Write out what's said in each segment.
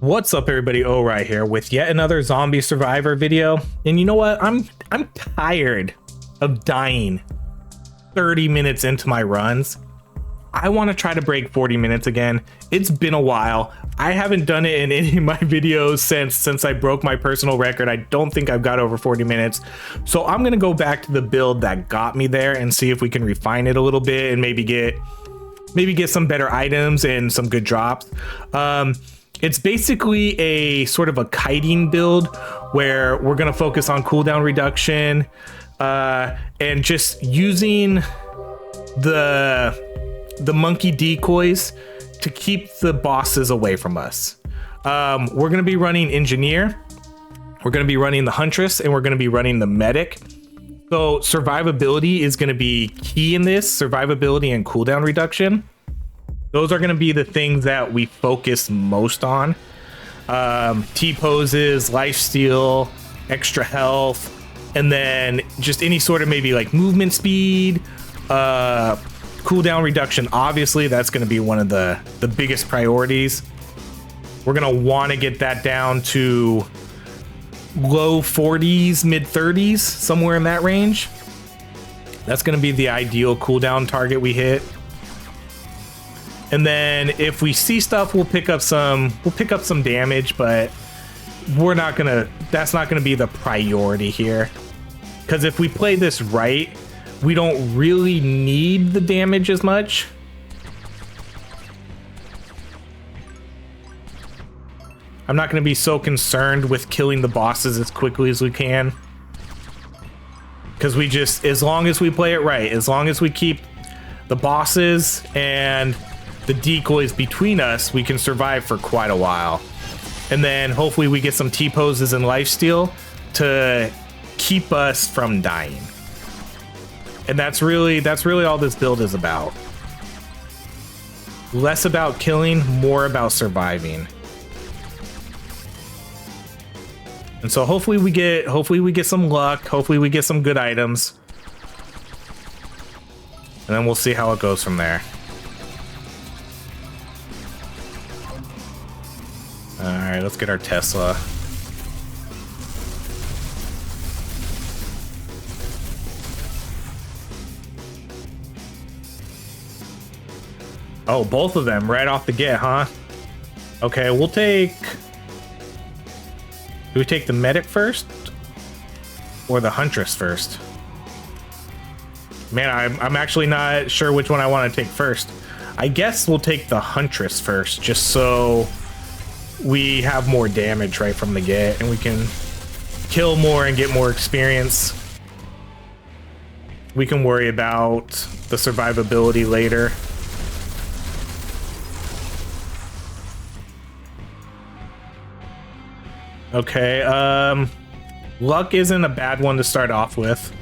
What's up, everybody? Right here with yet another zombie survivor video. And you know what? I'm tired of dying 30 minutes into my runs. I want to try to break 40 minutes again. It's been a while. I haven't done it in any of my videos since I broke my personal record. I don't think I've got over 40 minutes. So I'm gonna go back to the build that got me there and see if we can refine it a little bit and maybe get some better items and some good drops. It's basically a sort of a kiting build where we're going to focus on cooldown reduction and just using the monkey decoys to keep the bosses away from us. We're going to be running engineer, we're going to be running the huntress, and we're going to be running the medic. So survivability is going to be key in this, survivability and cooldown reduction. Those are going to be the things that we focus most on. T-poses, lifesteal, extra health, and then just any sort of maybe like movement speed, cooldown reduction. Obviously, that's going to be one of the biggest priorities. We're going to want to get that down to low 40s, mid 30s, somewhere in that range. That's going to be the ideal cooldown target we hit. And then if we see stuff, we'll pick up some damage, but that's not gonna be the priority here. Because if we play this right, we don't really need the damage as much. I'm not gonna be so concerned with killing the bosses as quickly as we can. Because as long as we play it right, as long as we keep the bosses and the decoys between us, we can survive for quite a while. And then hopefully we get some T-poses and lifesteal to keep us from dying. And that's really all this build is about. Less about killing, more about surviving. And so hopefully we get some luck, hopefully we get some good items. And then we'll see how it goes from there. All right, let's get our Tesla. Oh, both of them right off the get, huh? Okay, we'll take... Do we take the medic first? Or the huntress first? Man, I'm actually not sure which one I want to take first. I guess we'll take the huntress first, just so we have more damage right from the get and we can kill more and get more experience. We can worry about the survivability later. Okay, luck isn't a bad one to start off with.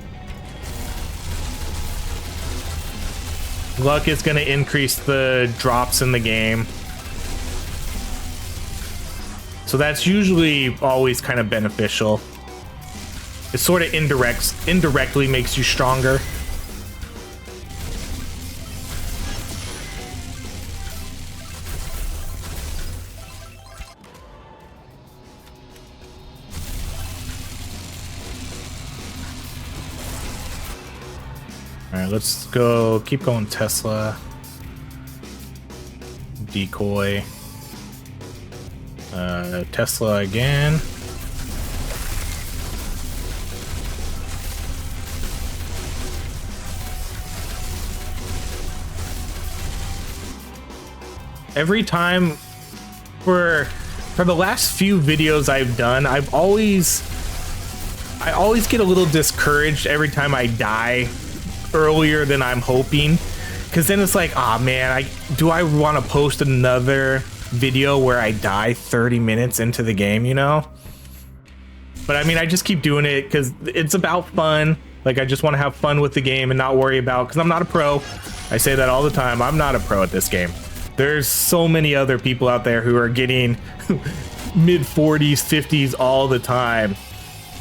Luck is going to increase the drops in the game. So that's usually always kind of beneficial. It sort of indirectly makes you stronger. All right, let's go. Keep going, Tesla. Decoy. Tesla again. Every time for the last few videos I've done, I always get a little discouraged every time I die earlier than I'm hoping, because then it's like, ah, man, do I want to post another video where I die 30 minutes into the game, you know? But I mean, I just keep doing it because it's about fun. Like, I just want to have fun with the game and not worry about, because I'm not a pro. I say that all the time. I'm not a pro at this game. There's so many other people out there who are getting mid 40s, 50s all the time.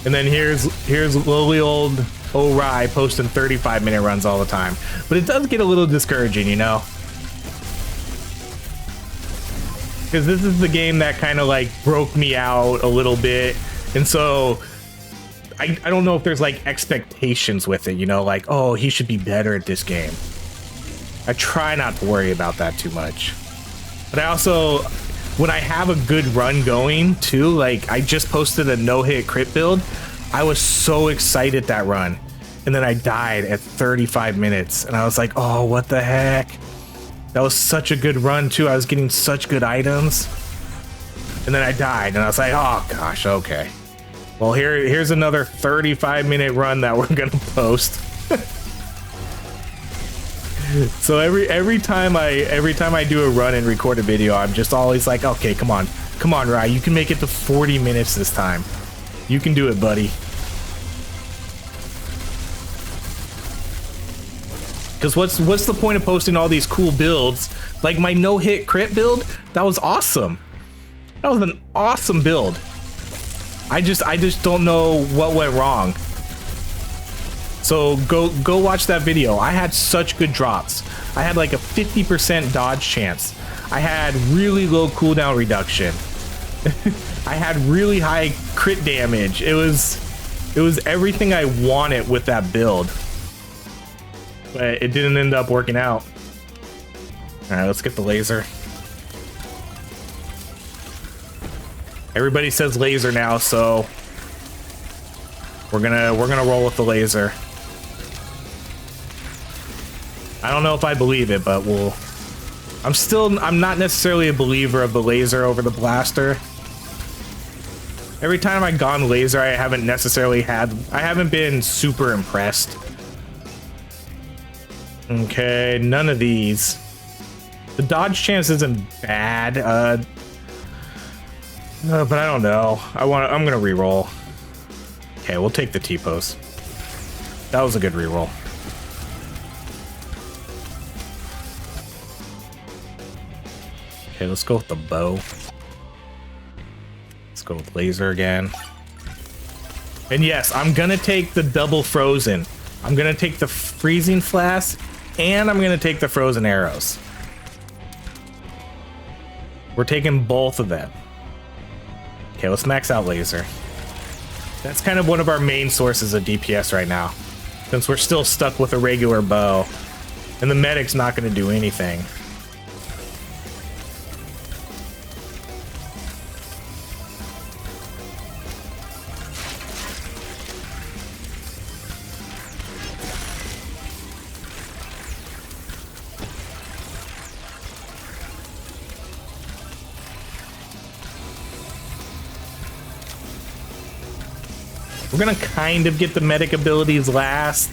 And then here's lowly old Ori posting 35-minute runs all the time. But it does get a little discouraging, you know? because this is the game that kind of like broke me out a little bit, and so I don't know if there's like expectations with it, you know, like, oh, he should be better at this game. I try not to worry about that too much, but I also, when I have a good run going too, like I just posted a no-hit crit build, I was so excited that run, and then I died at 35 minutes, and I was like, oh, what the heck. That was such a good run too. I was getting such good items, and then I died, and I was like, oh gosh, okay. Well, here's another 35-minute run that we're gonna post. So every time I do a run and record a video, I'm just always like, okay, come on, Rai, you can make it to 40 minutes this time. You can do it, buddy. Because what's the point of posting all these cool builds? Like my no-hit crit build, that was awesome. That was an awesome build. I just don't know what went wrong. So go watch that video. I had such good drops. I had like a 50% dodge chance. I had really low cooldown reduction. I had really high crit damage. It was everything I wanted with that build. But it didn't end up working out. All right, let's get the laser. Everybody says laser now, so we're gonna roll with the laser. I don't know if I believe it, but I'm not necessarily a believer of the laser over the blaster. Every time I've gone laser, I haven't been super impressed. Okay, none of these. The dodge chance isn't bad, but I don't know. I'm gonna reroll. Okay, we'll take the T-pose. That was a good reroll. Okay, let's go with the bow. Let's go with laser again. And yes, I'm gonna take the double frozen. I'm gonna take the freezing flask, and I'm gonna take the frozen arrows. We're taking both of them. Okay, let's max out laser. That's kind of one of our main sources of DPS right now, since we're still stuck with a regular bow, and the medic's not gonna do anything. We're gonna kind of get the medic abilities last.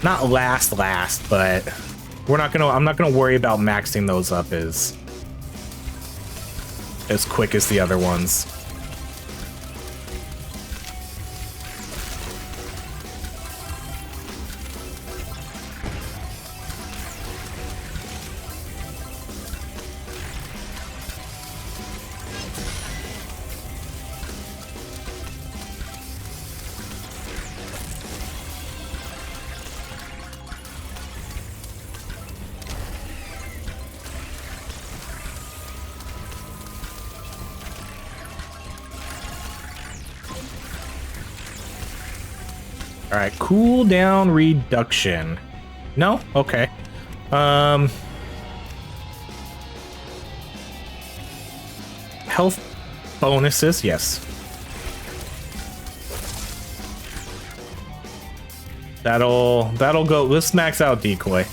Not last, but I'm not gonna worry about maxing those up as quick as the other ones. All right, cooldown reduction. No? Okay. Health bonuses, yes. That'll go. Let's max out decoy.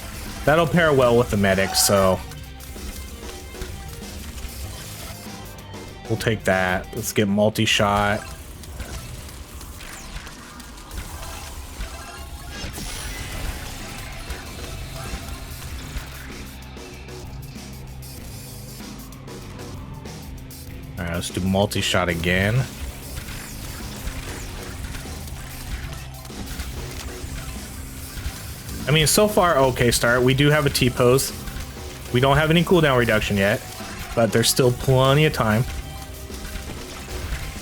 That'll pair well with the medic, so we'll take that. Let's get multi-shot. All right, let's do multi-shot again. I mean, so far, okay start. We do have a T-pose. We don't have any cooldown reduction yet, but there's still plenty of time.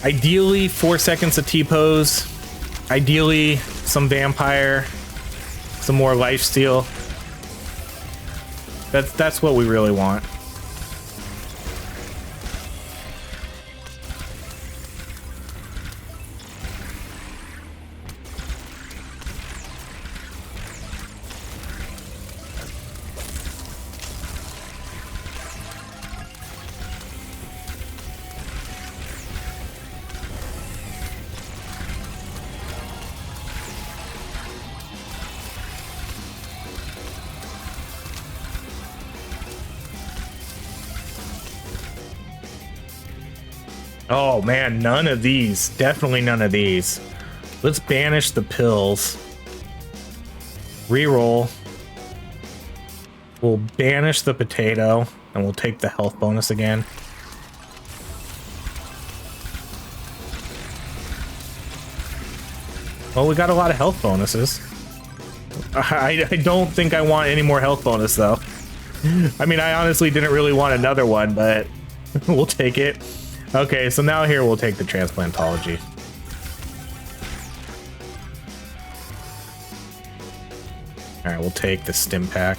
Ideally, 4 seconds of T-pose. Ideally, some vampire, some more lifesteal. That's what we really want. Oh man, none of these. Definitely none of these. Let's banish the pills. Reroll. We'll banish the potato, and we'll take the health bonus again. Well, we got a lot of health bonuses. I don't think I want any more health bonus, though. I mean, I honestly didn't really want another one, but we'll take it. Okay, so now here we'll take the transplantology. All right, we'll take the stim pack.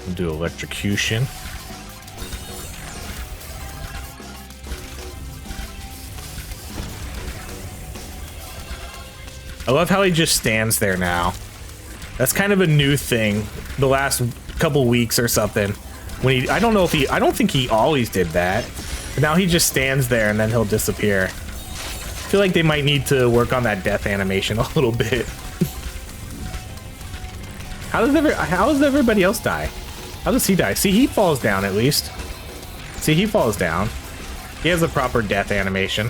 We'll do electrocution. I love how he just stands there now. That's kind of a new thing the last couple weeks or something. When he, I don't think he always did that. But now he just stands there and then he'll disappear. I feel like they might need to work on that death animation a little bit. How does everybody else die? How does he die? See, he falls down at least. See, he falls down. He has a proper death animation.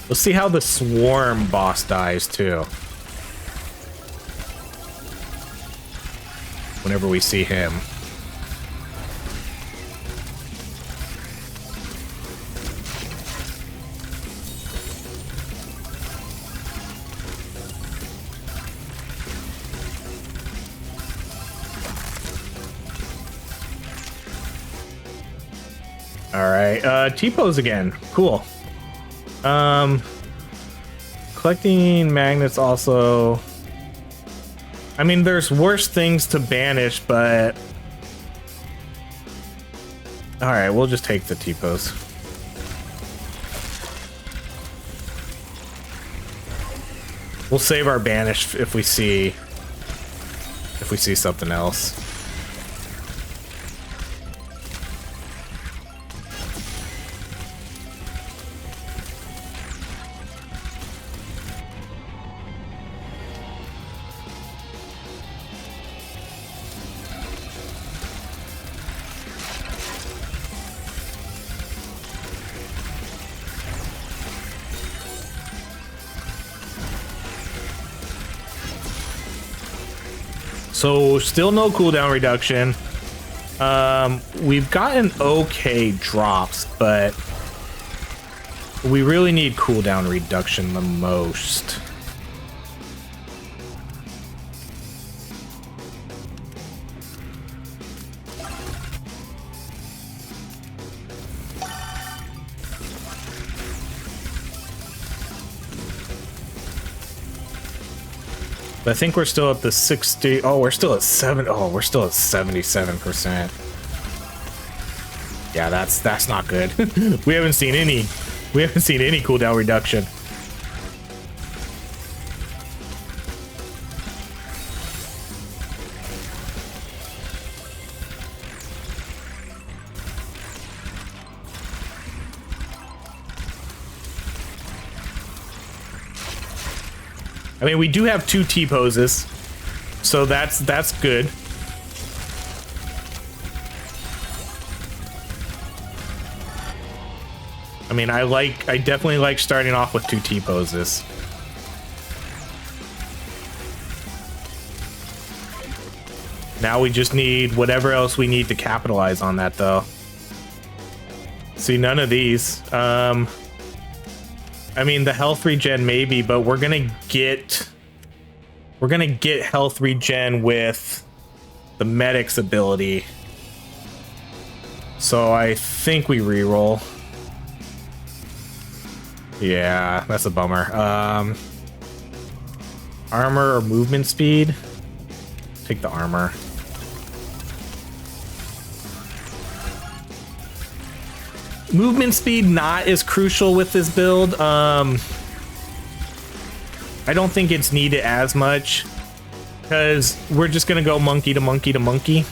Let's see how the swarm boss dies too. Whenever we see him. All right, T-pose again. Cool. Collecting magnets also. I mean, there's worse things to banish, but all right, we'll just take the T-pose. We'll save our banish if we see something else. So still no cooldown reduction. We've gotten okay drops, but we really need cooldown reduction the most. But I think we're still at the 60. Oh, we're still at 7. Oh, we're still at 77%. Yeah, that's not good. We haven't seen any cooldown reduction. I mean, we do have 2 T-poses, so that's good. I mean, I definitely like starting off with 2 T-poses. Now we just need whatever else we need to capitalize on that, though. See, none of these. I mean, the health regen maybe, but we're gonna get health regen with the medic's ability. So I think we reroll. Yeah, that's a bummer. Armor or movement speed? Take the armor. Movement speed not as crucial with this build. I don't think it's needed as much because we're just gonna go monkey to monkey to monkey.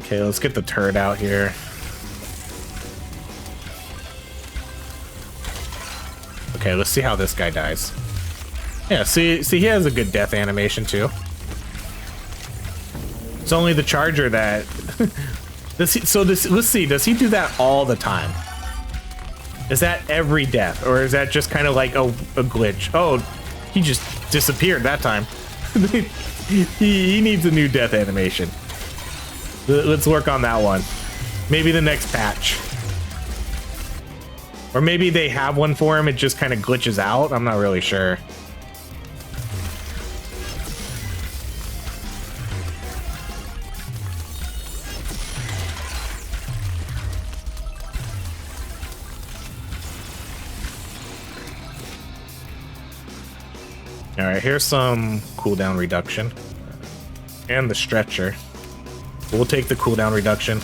Okay, let's get the turret out here. Okay, let's see how this guy dies. Yeah, see, he has a good death animation too. It's only the charger that. Let's see. Does he do that all the time? Is that every death, or is that just kind of like a glitch? Oh, he just disappeared that time. he needs a new death animation. Let's work on that one. Maybe the next patch. Or maybe they have one for him, it just kind of glitches out. I'm not really sure. All right, here's some cooldown reduction. And the stretcher. We'll take the cooldown reduction.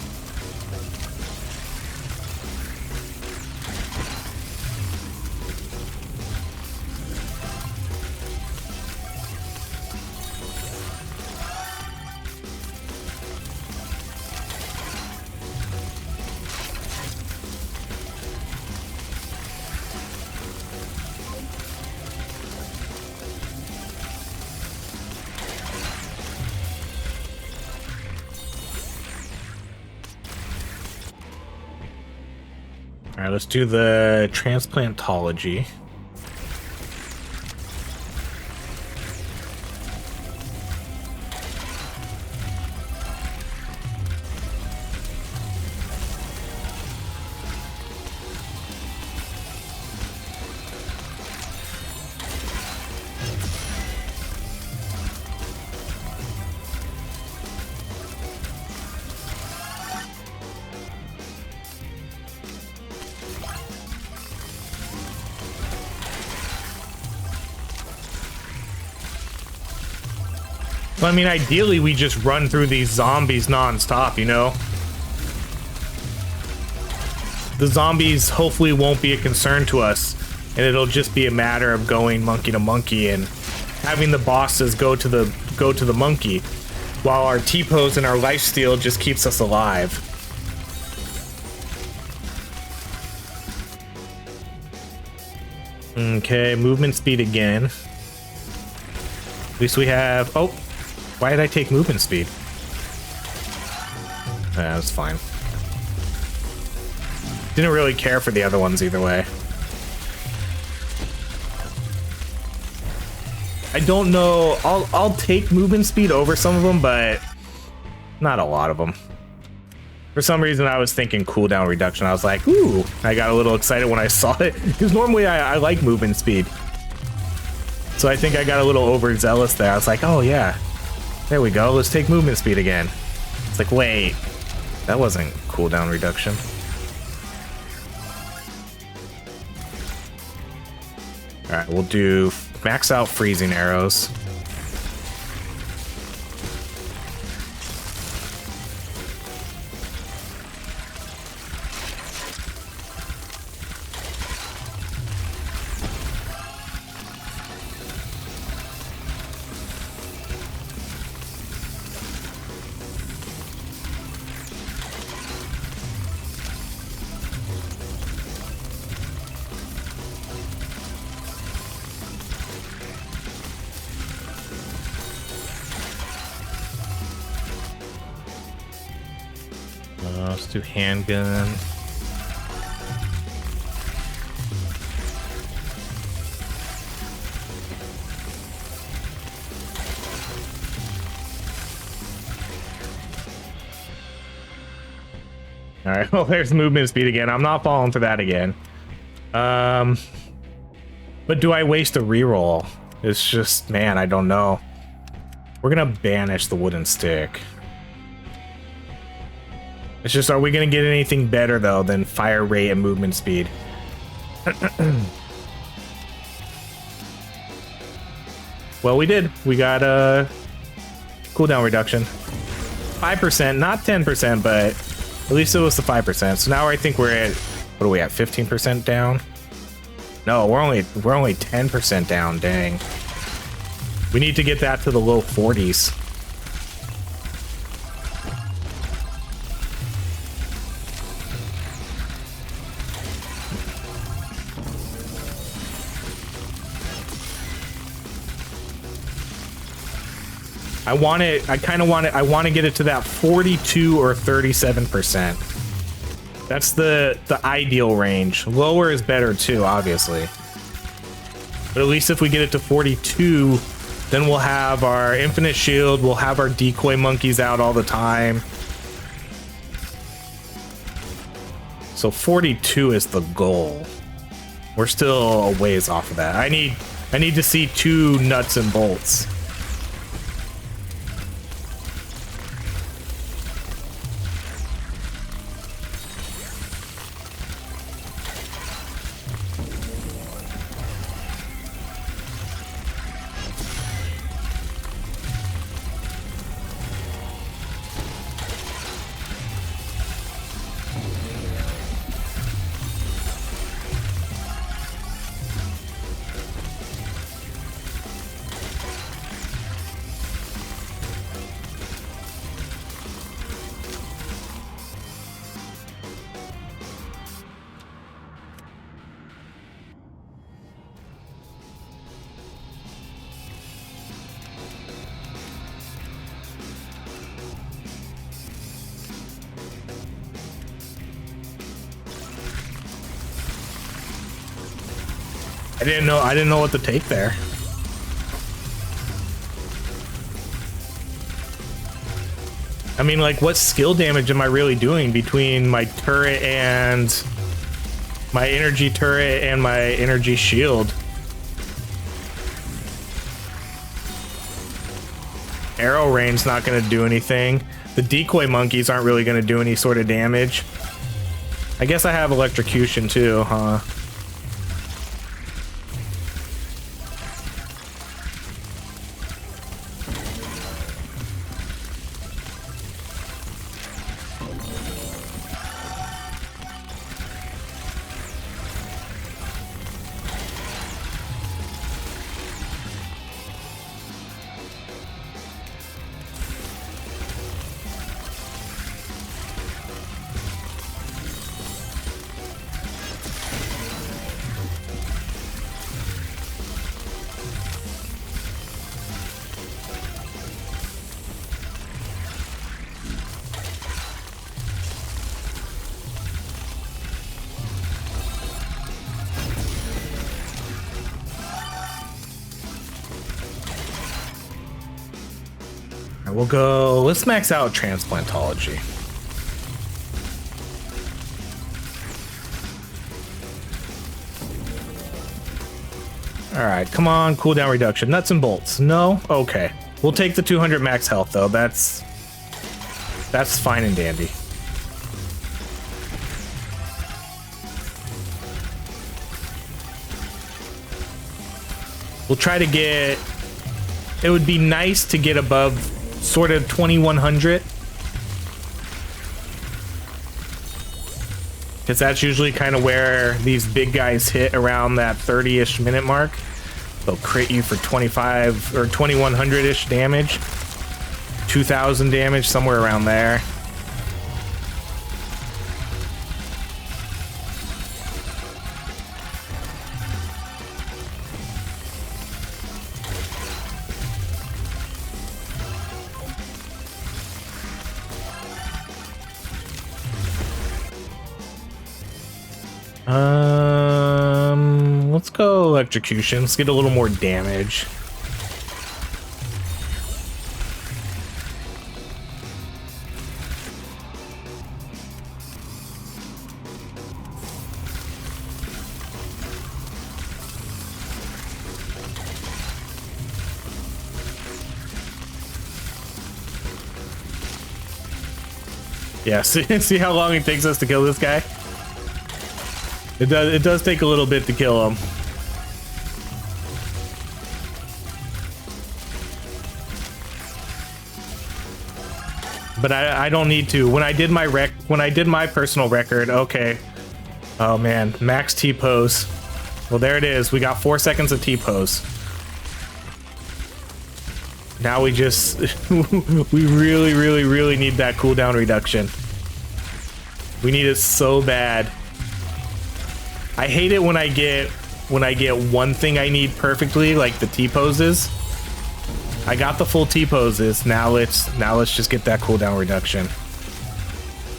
All right, let's do the transplantology. Well, I mean, ideally, we just run through these zombies non-stop, you know? The zombies hopefully won't be a concern to us, and it'll just be a matter of going monkey to monkey and having the bosses go to the monkey, while our T-pose and our lifesteal just keeps us alive. Okay, movement speed again. At least we have... Oh! Why did I take movement speed? That's fine. Didn't really care for the other ones either way. I don't know. I'll take movement speed over some of them, but not a lot of them. For some reason, I was thinking cooldown reduction. I was like, ooh, I got a little excited when I saw it, because normally I like movement speed. So I think I got a little overzealous there. I was like, oh yeah. There we go, let's take movement speed again. It's like, wait, that wasn't cooldown reduction. Alright, we'll do max out freezing arrows. Let's do handgun. All right, well, there's movement speed again. I'm not falling for that again. But do I waste a reroll? It's just, man, I don't know. We're gonna banish the wooden stick. It's just, are we gonna get anything better though than fire rate and movement speed? Well, we did. We got a cooldown reduction. 5%, not 10%, but at least it was the 5%. So now I think we're at, what are we at, 15% down? No, we're only 10% down, dang. We need to get that to the low 40s. I want it, I kind of want it, I want to get it to that 42 or 37%. That's the ideal range. Lower is better too, obviously. But at least if we get it to 42, then we'll have our infinite shield, we'll have our decoy monkeys out all the time. So 42 is the goal. We're still a ways off of that. I need to see 2 nuts and bolts. I didn't know what to take there. I mean, like, what skill damage am I really doing between my turret and my energy turret and my energy shield? Arrow range not going to do anything. The decoy monkeys aren't really going to do any sort of damage. I guess I have electrocution too, huh? We'll go, let's max out transplantology. All right, come on, cooldown reduction, nuts and bolts. No? Okay. We'll take the 200 max health though. That's fine and dandy. We'll try to get, it would be nice to get above sort of 2100, because that's usually kind of where these big guys hit, around that 30-ish minute mark. They'll crit you for 25 or 2100-ish damage, 2000 damage, somewhere around there. Let's go electrocution. Let's get a little more damage. Yeah, see how long it takes us to kill this guy? It does take a little bit to kill him. But I don't need to. When I did my personal record, okay. Oh man, max T-pose. Well, there it is. We got 4 seconds of T-pose. Now we just we really need that cooldown reduction. We need it so bad. I hate it when I get one thing I need perfectly, like the T-poses. I got the full T-poses. Now let's just get that cooldown reduction.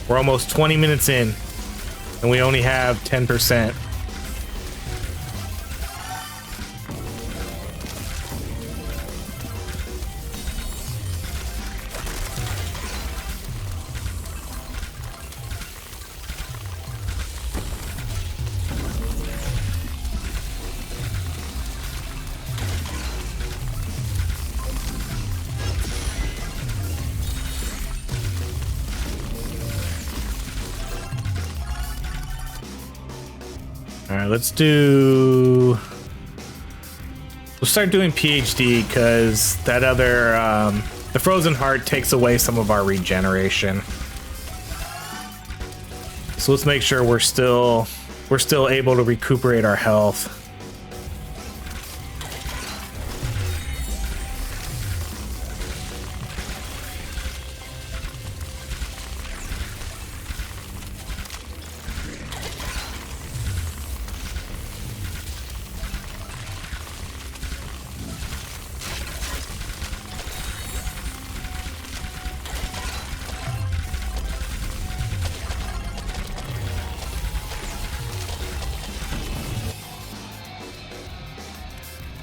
We're almost 20 minutes in, and we only have 10%. All right, let's start doing PhD, because that other, the Frozen Heart takes away some of our regeneration. So let's make sure we're still able to recuperate our health.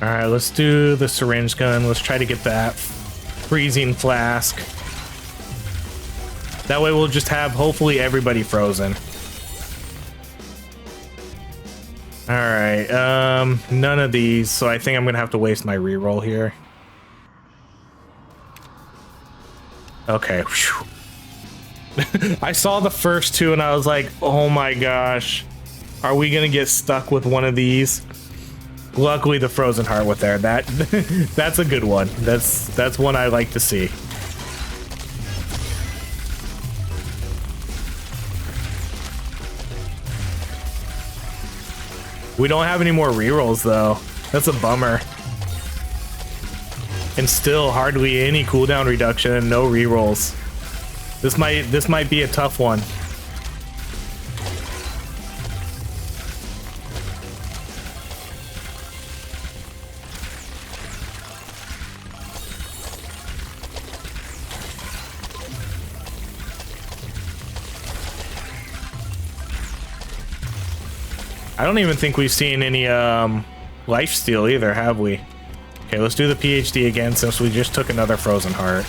All right, let's do the syringe gun. Let's try to get that freezing flask. That way we'll just have hopefully everybody frozen. All right, none of these, so I think I'm gonna have to waste my reroll here. Okay. I saw the first two and I was like, oh my gosh, are we gonna get stuck with one of these? Luckily, the Frozen Heart with there. That's a good one. That's one I like to see. We don't have any more rerolls though. That's a bummer. And still hardly any cooldown reduction and no rerolls. This might be a tough one. I don't even think we've seen any lifesteal either, have we? Okay, let's do the PhD again since we just took another Frozen Heart.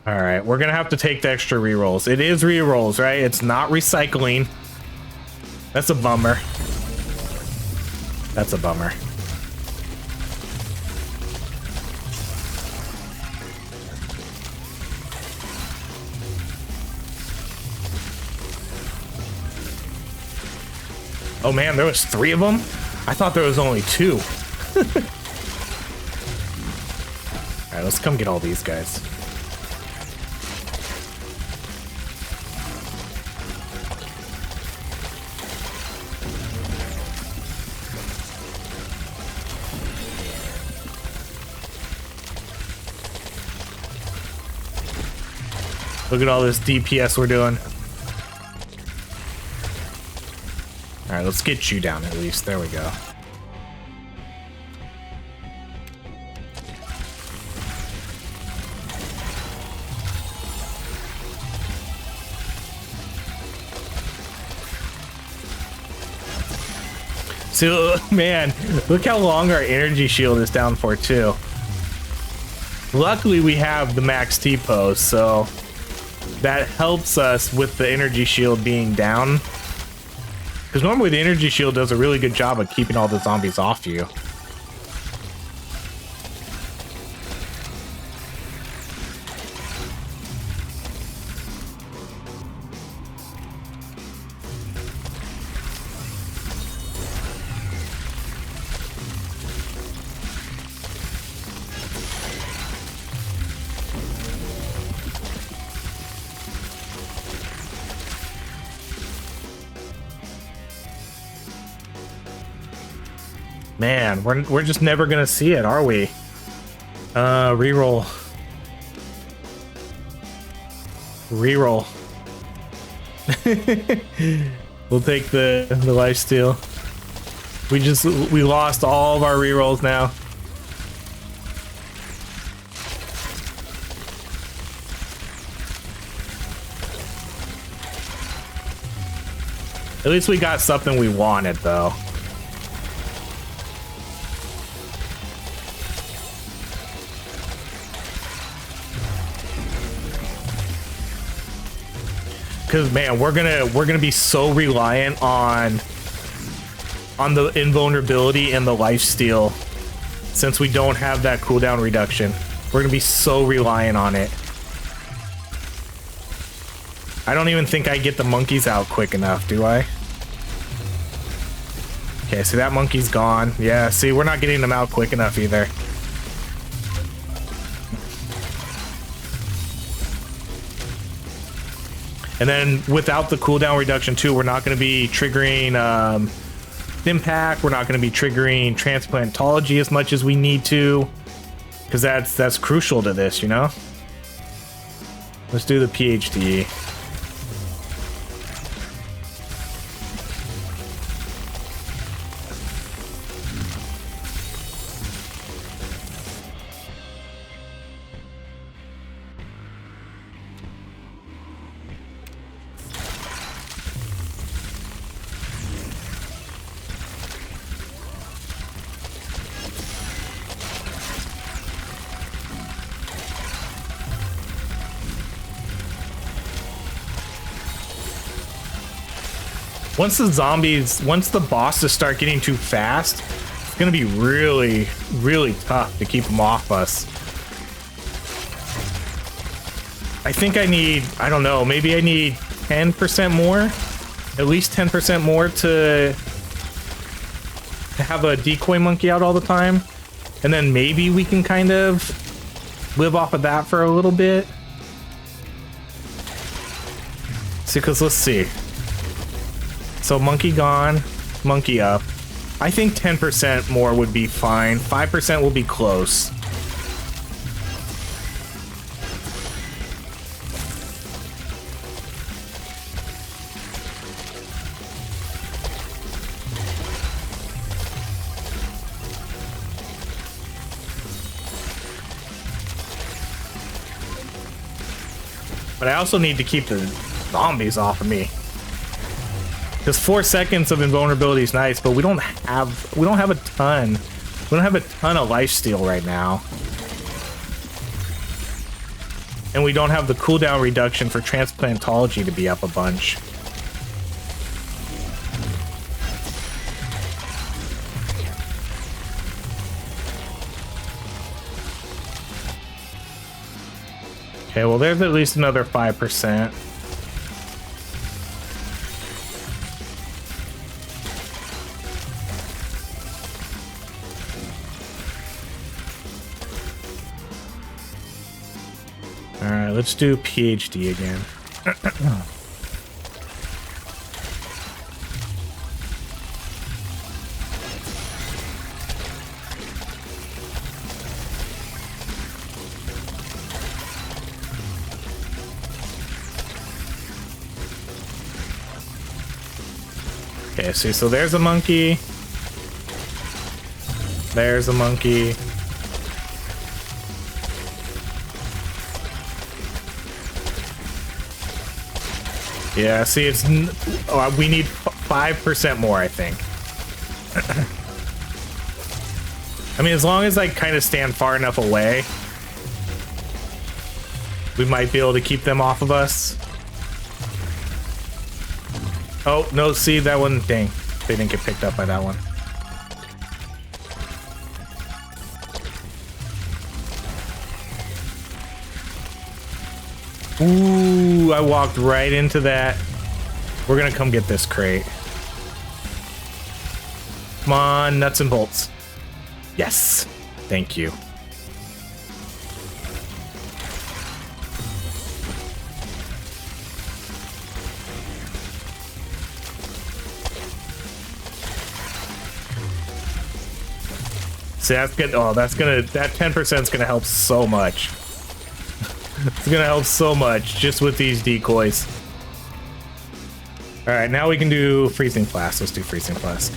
All right, we're gonna have to take the extra rerolls. It is rerolls, right? It's not recycling. That's a bummer. That's a bummer. Oh man, there was 3 of them? I thought there was only 2. All right, let's come get all these guys. Look at all this DPS we're doing. All right, let's get you down at least. There we go. So, man, look how long our energy shield is down for, too. Luckily, we have the max T-pose, so that helps us with the energy shield being down. Because normally the energy shield does a really good job of keeping all the zombies off you. Man, we're just never gonna see it, are we? Reroll. Reroll. We'll take the lifesteal. We lost all of our rerolls now. At least we got something we wanted, though. Because man, we're gonna be so reliant on the invulnerability and the lifesteal, since we don't have that cooldown reduction. We're gonna be so reliant on it. I don't even think I get the monkeys out quick enough, do I? Okay, see, that monkey's gone. Yeah, see, we're not getting them out quick enough either. And then without the cooldown reduction too, we're not going to be triggering impact. We're not going to be triggering transplantology as much as we need to, because that's crucial to this, you know. Let's do the PhD. Once the bosses start getting too fast, it's gonna be really, really tough to keep them off us. I think I need, I don't know, maybe I need 10% more, at least 10% more to have a decoy monkey out all the time. And then maybe we can kind of live off of that for a little bit. See, because let's see. So monkey gone, monkey up. I think 10% more would be fine. 5% will be close. But I also need to keep the zombies off of me. Because 4 seconds of invulnerability is nice, but we don't have a ton. We don't have a ton of lifesteal right now. And we don't have the cooldown reduction for transplantology to be up a bunch. Okay, well there's at least another 5%. Alright, let's do PhD again. Okay, see, so there's a monkey. There's a monkey. Yeah, see, it's we need 5% more, I think. I mean, as long as I kind of stand far enough away, we might be able to keep them off of us. Oh, no, see, that one, dang. They didn't get picked up by that one. Ooh, I walked right into that. We're gonna come get this crate. Come on, nuts and bolts. Yes, thank you. See, that's good. Oh, that 10% is gonna help so much. It's gonna help so much just with these decoys. All right, now we can do freezing flask. Let's do freezing flask.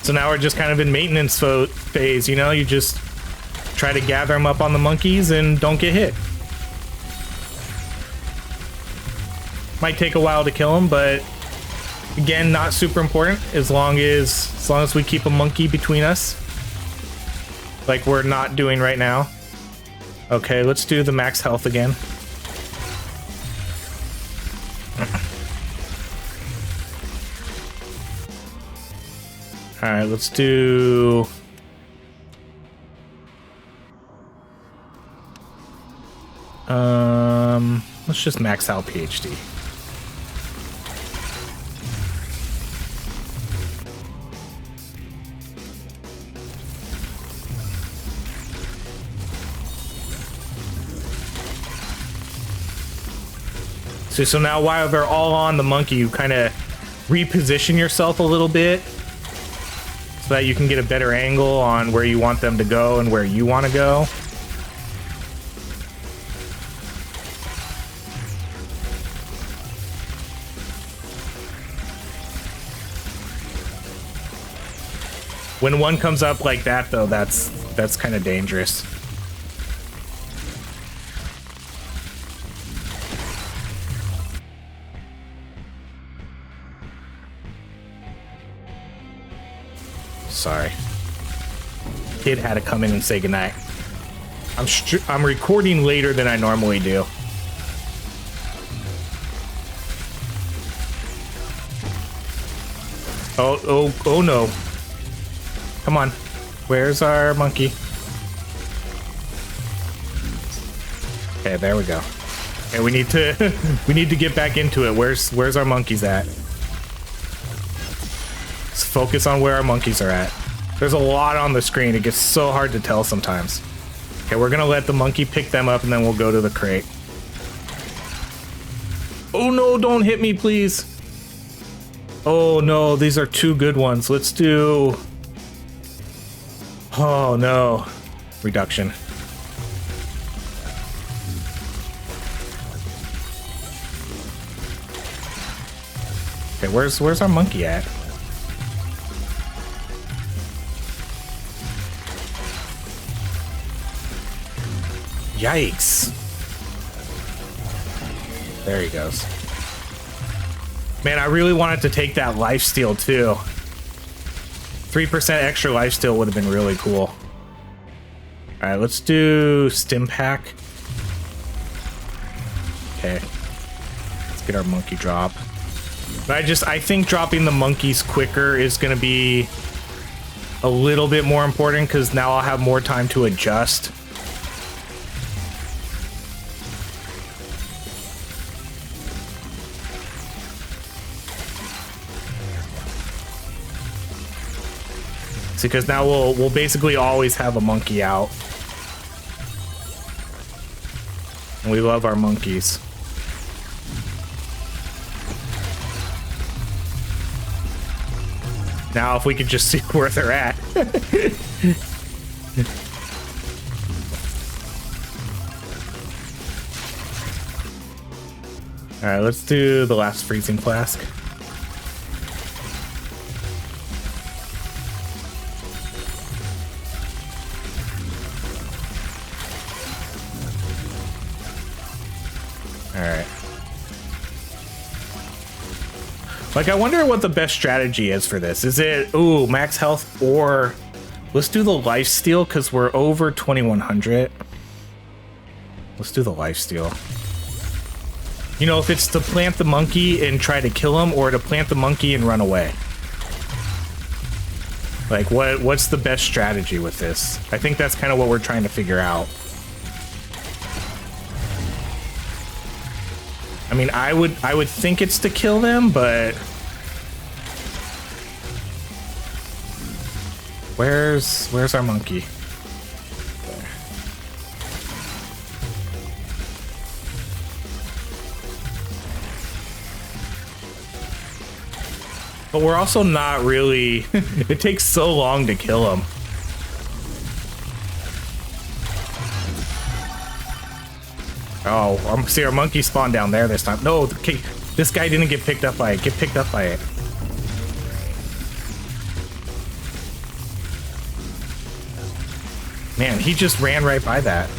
So now we're just kind of in maintenance phase, you know? You just try to gather them up on the monkeys and don't get hit. Might take a while to kill them, but again, not super important as long as we keep a monkey between us, like we're not doing right now. Okay, let's do the max health again. All right, let's do... let's just max out PhD. So now while they're all on the monkey, you kind of reposition yourself a little bit so that you can get a better angle on where you want them to go and where you want to go. When one comes up like that, though, that's kind of dangerous. Sorry. Kid had to come in and say goodnight. I'm recording later than I normally do. Oh no. Come on. Where's our monkey? Okay, there we go. Okay, we need to get back into it. Where's our monkeys at? Let's focus on where our monkeys are at. There's a lot on the screen. It gets so hard to tell sometimes. Okay, we're gonna let the monkey pick them up and then we'll go to the crate. Oh no, don't hit me, please. Oh no, these are two good ones. Let's do... Oh no. Reduction. Okay, where's our monkey at? Yikes. There he goes. Man, I really wanted to take that lifesteal too. 3% extra lifesteal would have been really cool. All right, let's do stim pack. Okay. Let's get our monkey drop. But I think dropping the monkeys quicker is going to be a little bit more important because now I'll have more time to adjust. Because now we'll basically always have a monkey out. And we love our monkeys. Now if we could just see where they're at. Alright, let's do the last freezing flask. Alright. Like, I wonder what the best strategy is for this. Is it, ooh, max health, or let's do the lifesteal because we're over 2100. Let's do the lifesteal. You know, if it's to plant the monkey and try to kill him, or to plant the monkey and run away. Like, what's the best strategy with this? I think that's kind of what we're trying to figure out. I mean, I would think it's to kill them, but where's our monkey? But we're also not really... It takes so long to kill him. Oh, see, our monkey spawned down there this time. No, okay, this guy didn't get picked up by it. Get picked up by it. Man, he just ran right by that.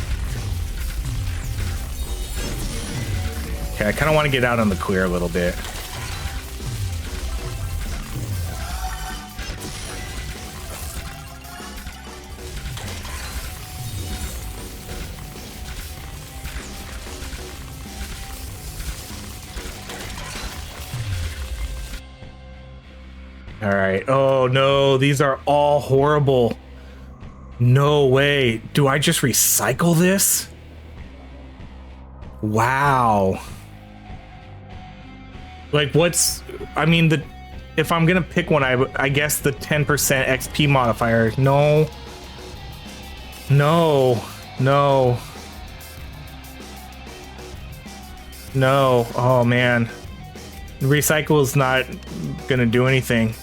Okay, I kind of want to get out on the clear a little bit. All right. Oh no, these are all horrible. No way. Do I just recycle this? Wow. Like, what's... I mean, if I'm gonna pick one, I guess the 10% XP modifier. No. No. No. No. Oh man. Recycle is not gonna do anything.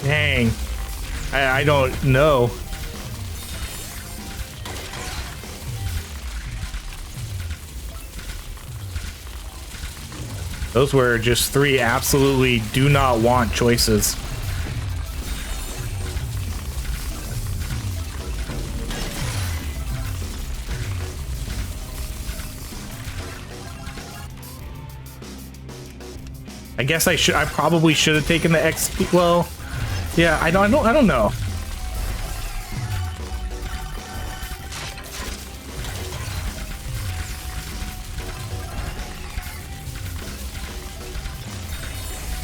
Dang. I don't know. Those were just 3 absolutely do not want choices. I guess I probably should have taken the XP. Well, yeah, I don't know.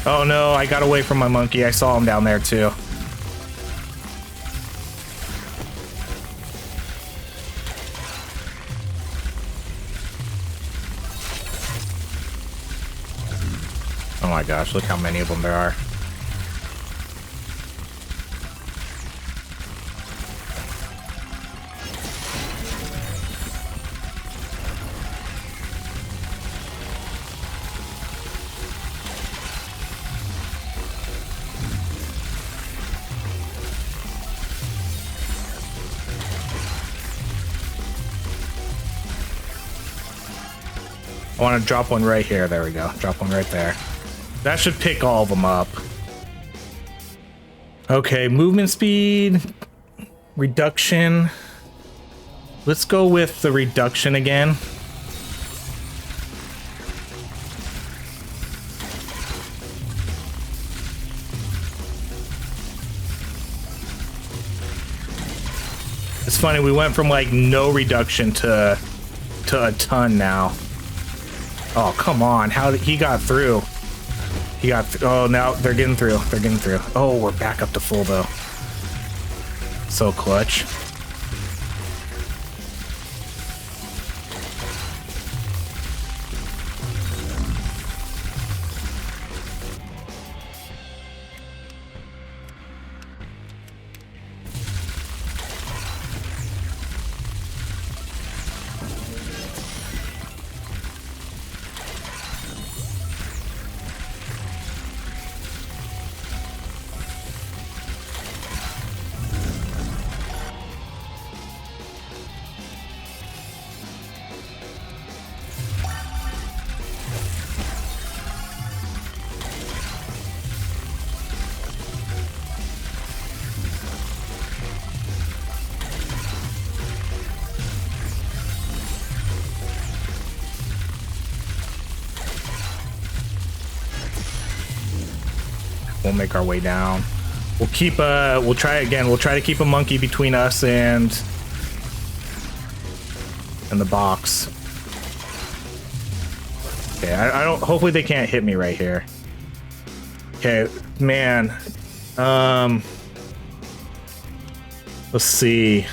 Oh no, I got away from my monkey. I saw him down there too. Oh my gosh, look how many of them there are. I want to drop one right here. There we go. Drop one right there. That should pick all of them up. Okay, movement speed, reduction. Let's go with the reduction again. It's funny, we went from like no reduction to a ton now. Oh, come on. How did he got through? He got oh, now they're getting through. They're getting through. Oh, we're back up to full though. So clutch. We'll make our way down. We'll keep we'll try again. We'll try to keep a monkey between us and the box. Okay, I don't. Hopefully they can't hit me right here. Okay, man. Let's see.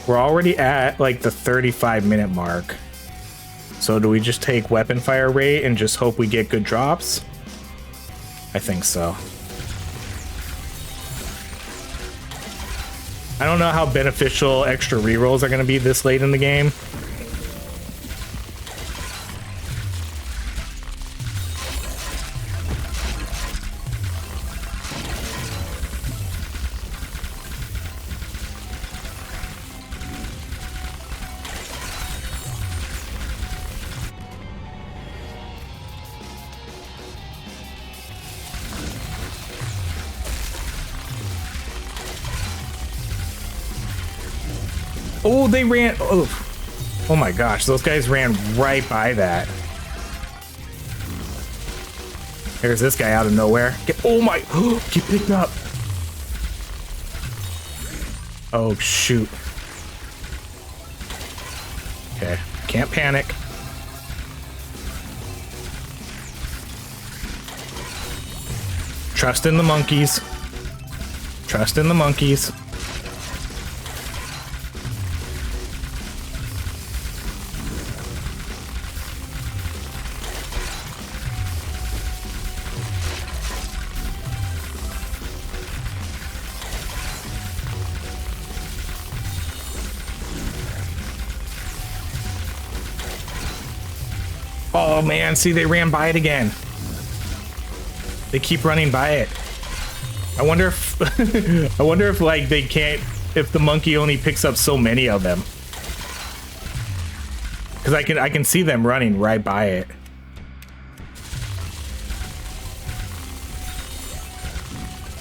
We're already at like the 35-minute mark. So do we just take weapon fire rate and just hope we get good drops? I think so. I don't know how beneficial extra rerolls are going to be this late in the game. Oh, they ran. Oh my gosh, those guys ran right by that. There's this guy out of nowhere. Oh my, get picked up. Oh shoot. Okay, can't panic. Trust in the monkeys. Trust in the monkeys. Oh man, see, they ran by it again. They keep running by it. I wonder if I wonder if like they can't, if the monkey only picks up so many of them. Cuz I can see them running right by it.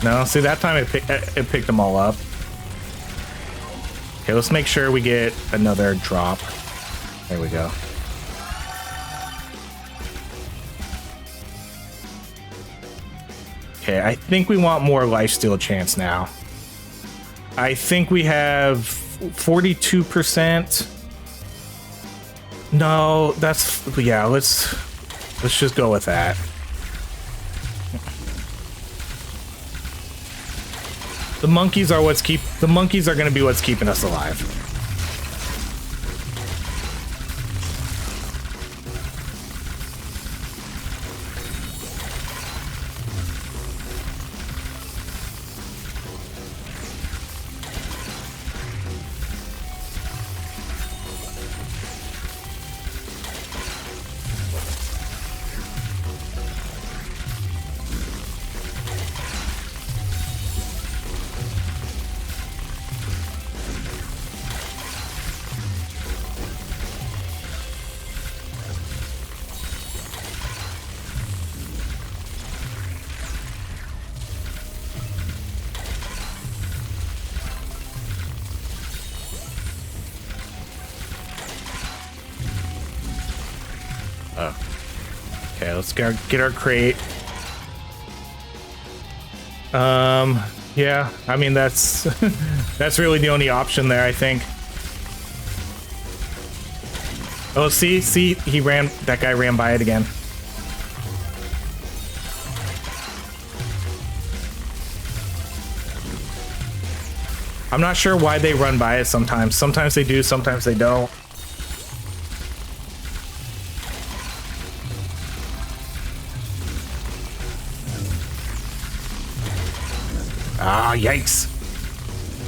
No, see, that time it picked them all up. Okay, let's make sure we get another drop. There we go. Okay, I think we want more lifesteal chance now. I think we have 42%. No, that's, yeah, let's just go with that. The monkeys are the monkeys are gonna be what's keeping us alive. Okay, let's get our crate. Yeah, I mean, that's that's really the only option there, I think. Oh, see, that guy ran by it again. I'm not sure why they run by it sometimes. Sometimes they do, sometimes they don't. Ah, yikes.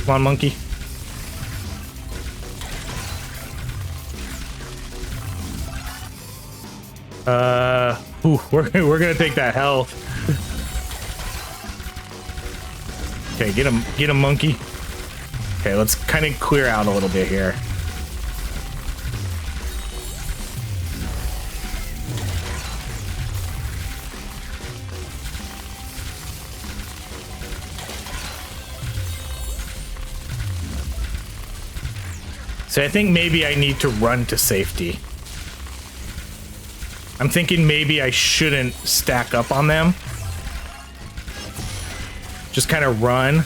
Come on, monkey. Ooh, we're gonna take that health. Okay, get him, monkey. Okay, let's kind of clear out a little bit here. So I think maybe I need to run to safety. I'm thinking maybe I shouldn't stack up on them. Just kind of run,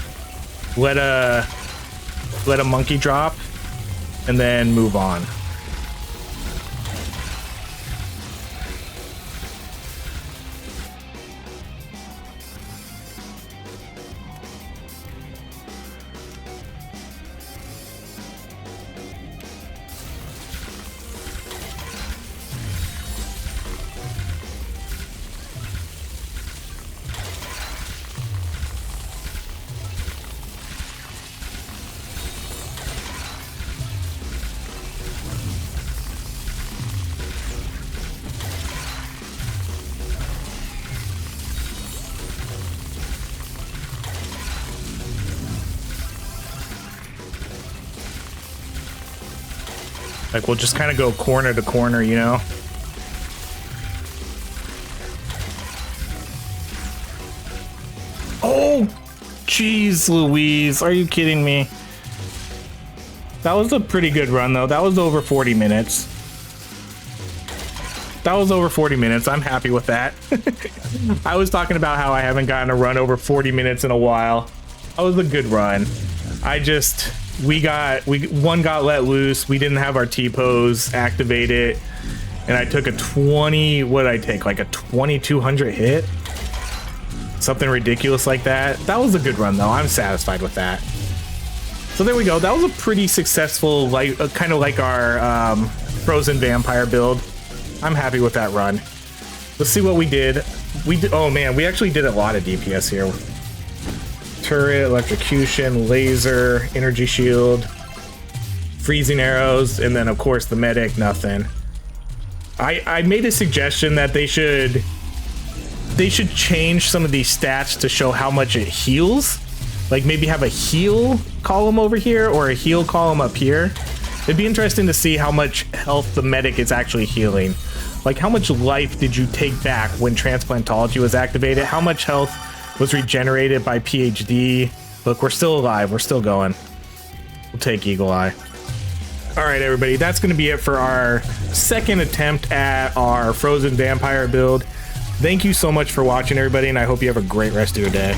let a monkey drop, and then move on. Like, we'll just kind of go corner to corner, you know? Oh, jeez Louise, are you kidding me? That was a pretty good run, though. That was over 40 minutes. That was over 40 minutes. I'm happy with that. I was talking about how I haven't gotten a run over 40 minutes in a while. That was a good run. One got let loose. We didn't have our T-pose activated. And I took a 20, what did I take? Like a 2200 hit? Something ridiculous like that. That was a good run, though. I'm satisfied with that. So there we go. That was a pretty successful, like kind of like our frozen vampire build. I'm happy with that run. Let's see what we did. Oh man, we actually did a lot of DPS here. Turret, electrocution, laser, energy shield, freezing arrows, and then of course the medic, nothing. I made a suggestion that they should change some of these stats to show how much it heals. Like maybe have a heal column over here or a heal column up here. It'd be interesting to see how much health the medic is actually healing. Like how much life did you take back when transplantology was activated? How much health was regenerated by PhD? Look, we're still alive. We're still going. We'll take Eagle Eye. All right, everybody, that's going to be it for our second attempt at our frozen vampire build. Thank you so much for watching, everybody, and I hope you have a great rest of your day.